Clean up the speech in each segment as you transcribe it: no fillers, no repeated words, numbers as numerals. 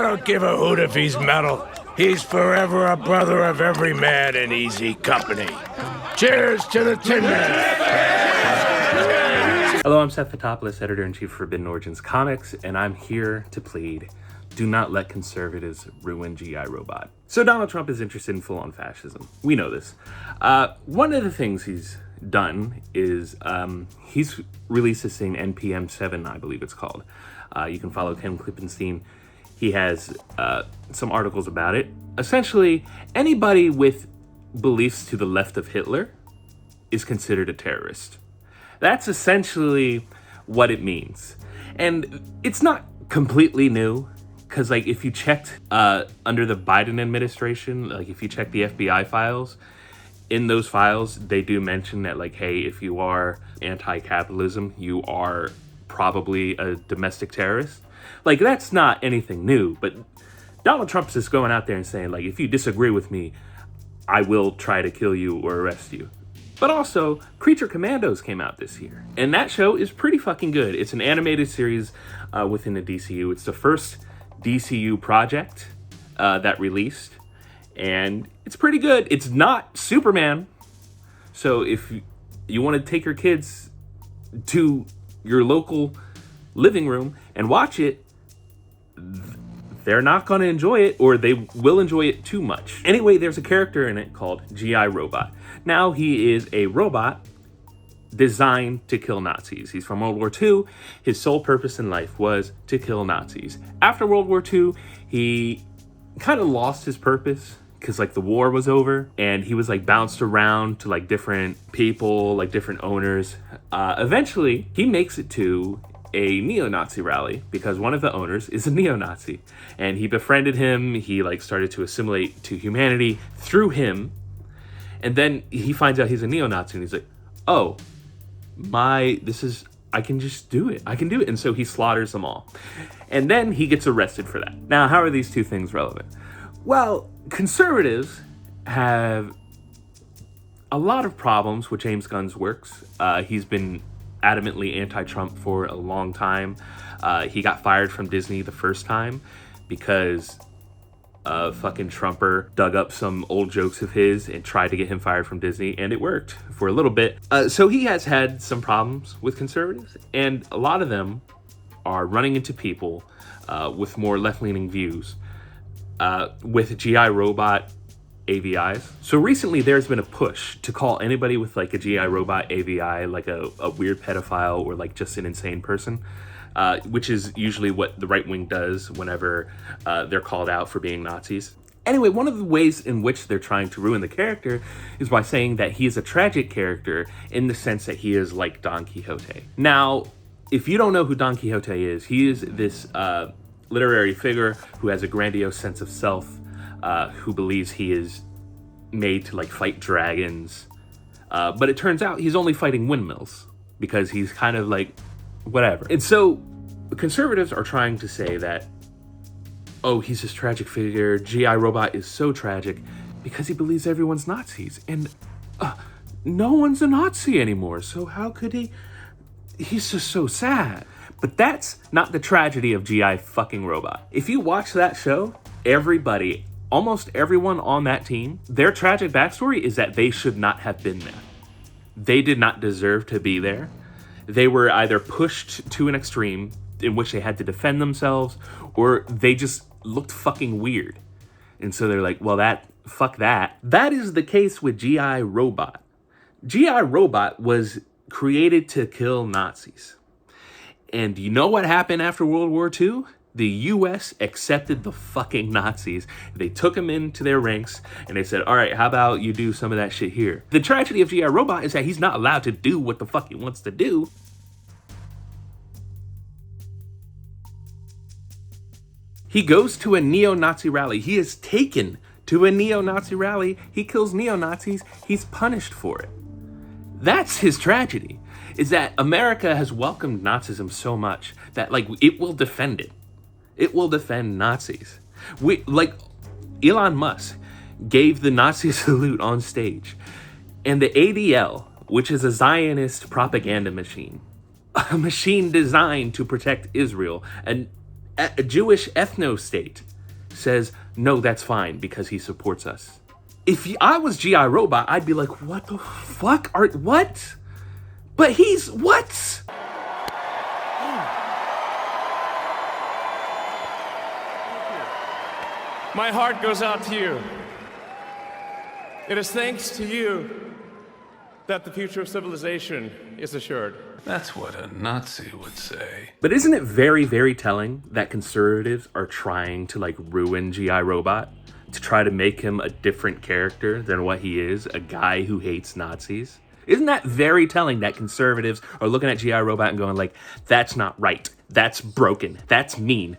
don't give a hoot if he's metal. He's forever a brother of every man in easy company. Cheers to the Tin Man! Hello, I'm Seth, editor-in-chief of Forbidden Origins Comics, and I'm here to plead, do not let conservatives ruin G.I. Robot. So Donald Trump is interested in full-on fascism. We know this. One of the things he's done is he's released this thing, NPM 7, I believe it's called. You can follow Ken Klippenstein. He has some articles about it. Essentially, anybody with beliefs to the left of Hitler is considered a terrorist. That's essentially what it means. And it's not completely new, because like if you checked under the Biden administration, like if you check the FBI files, in those files, they do mention that like, hey, if you are anti-capitalism, you are probably a domestic terrorist. Like, that's not anything new, but Donald Trump's just going out there and saying, like, if you disagree with me, I will try to kill you or arrest you. But also, Creature Commandos came out this year, and that show is pretty fucking good. It's an animated series within the DCU. It's the first DCU project that released, and it's pretty good. It's not Superman, so if you want to take your kids to your local living room and watch it, they're not going to enjoy it, or they will enjoy it too much. Anyway, there's a character in it called G.I. Robot. Now, he is a robot designed to kill Nazis. He's from World War II. His sole purpose in life was to kill Nazis. After World War II, he kind of lost his purpose because like the war was over, and he was like bounced around to like different people, like different owners. Eventually, he makes it to a neo-Nazi rally because one of the owners is a neo-Nazi, and he befriended him. He like started to assimilate to humanity through him, and then he finds out he's a neo-Nazi, and he's like, oh, I can just do it. I can do it. And so he slaughters them all, and then he gets arrested for that. Now, how are these two things relevant? Well, conservatives have a lot of problems with James Gunn's works. He's been adamantly anti-Trump for a long time. He got fired from Disney the first time because a fucking Trumper dug up some old jokes of his and tried to get him fired from Disney, and it worked for a little bit. So he has had some problems with conservatives, and a lot of them are running into people with more left-leaning views with G.I. Robot AVIs. So recently there's been a push to call anybody with like a G.I. Robot AVI like a weird pedophile or like just an insane person, which is usually what the right wing does whenever they're called out for being Nazis. Anyway, one of the ways in which they're trying to ruin the character is by saying that he is a tragic character in the sense that he is like Don Quixote. Now, if you don't know who Don Quixote is, he is this literary figure who has a grandiose sense of self, who believes he is made to like fight dragons, but it turns out he's only fighting windmills because he's kind of like whatever. And so conservatives are trying to say that, oh, he's this tragic figure. G.I. Robot is so tragic because he believes everyone's Nazis, and no one's a Nazi anymore, so how could he's just so sad. But that's not the tragedy of G.I. fucking Robot. If you watch that show, everybody, almost everyone on that team, their tragic backstory is that they should not have been there. They did not deserve to be there. They were either pushed to an extreme in which they had to defend themselves, or they just looked fucking weird. And so they're like, well, fuck that. That is the case with G.I. Robot. G.I. Robot was created to kill Nazis. And you know what happened after World War II? The U.S. accepted the fucking Nazis. They took them into their ranks, and they said, all right, how about you do some of that shit here? The tragedy of G.I. Robot is that he's not allowed to do what the fuck he wants to do. He goes to a neo-Nazi rally. He is taken to a neo-Nazi rally. He kills neo-Nazis. He's punished for it. That's his tragedy, is that America has welcomed Nazism so much that, like, it will defend it. It will defend Nazis. Elon Musk gave the Nazi salute on stage, and the ADL, which is a Zionist propaganda machine, a machine designed to protect Israel, a Jewish ethno-state, says, no, that's fine because he supports us. If I was G.I. Robot, I'd be like, what the fuck? What? But he's, what? My heart goes out to you. It is thanks to you that the future of civilization is assured. That's what a Nazi would say. But isn't it very, very telling that conservatives are trying to like ruin G.I. Robot? To try to make him a different character than what he is, a guy who hates Nazis? Isn't that very telling that conservatives are looking at G.I. Robot and going like, that's not right, that's broken, that's mean.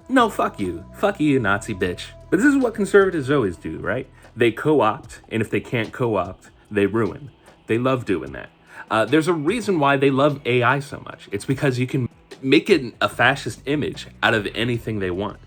No, fuck you, Nazi bitch. But this is what conservatives always do, right? They co-opt, and if they can't co-opt, they ruin. They love doing that. There's a reason why they love AI so much. It's because you can make it a fascist image out of anything they want.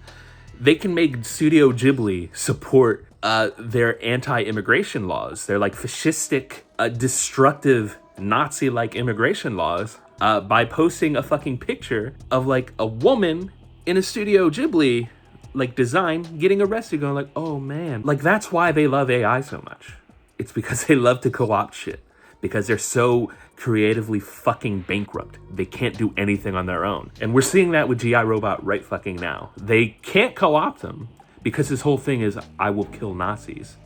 They can make Studio Ghibli support their anti-immigration laws. They're like fascistic, destructive, Nazi-like immigration laws by posting a fucking picture of like a woman in a Studio Ghibli like design getting arrested, going like, oh man. Like that's why they love AI so much. It's because they love to co-opt shit. Because they're so creatively fucking bankrupt. They can't do anything on their own. And we're seeing that with G.I. Robot right fucking now. They can't co-opt them because this whole thing is, I will kill Nazis.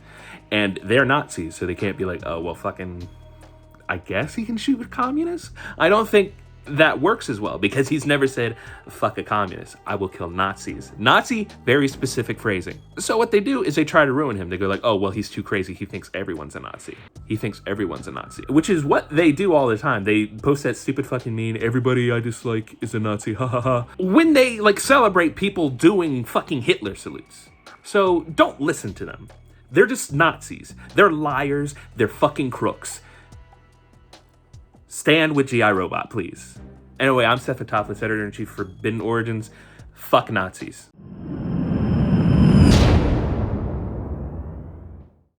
And they're Nazis, so they can't be like, oh, well, fucking, I guess he can shoot with communists? I don't think that works as well because he's never said, fuck a communist, I will kill Nazis. Nazi, very specific phrasing. So what they do is they try to ruin him. They go like, oh, well, he's too crazy. He thinks everyone's a Nazi. He thinks everyone's a Nazi, which is what they do all the time. They post that stupid fucking meme, everybody I dislike is a Nazi, ha ha ha. When they like celebrate people doing fucking Hitler salutes. So don't listen to them. They're just Nazis. They're liars. They're fucking crooks. Stand with G.I. Robot, please. Anyway, I'm Seth, editor-in-chief for Forbidden Origins. Fuck Nazis.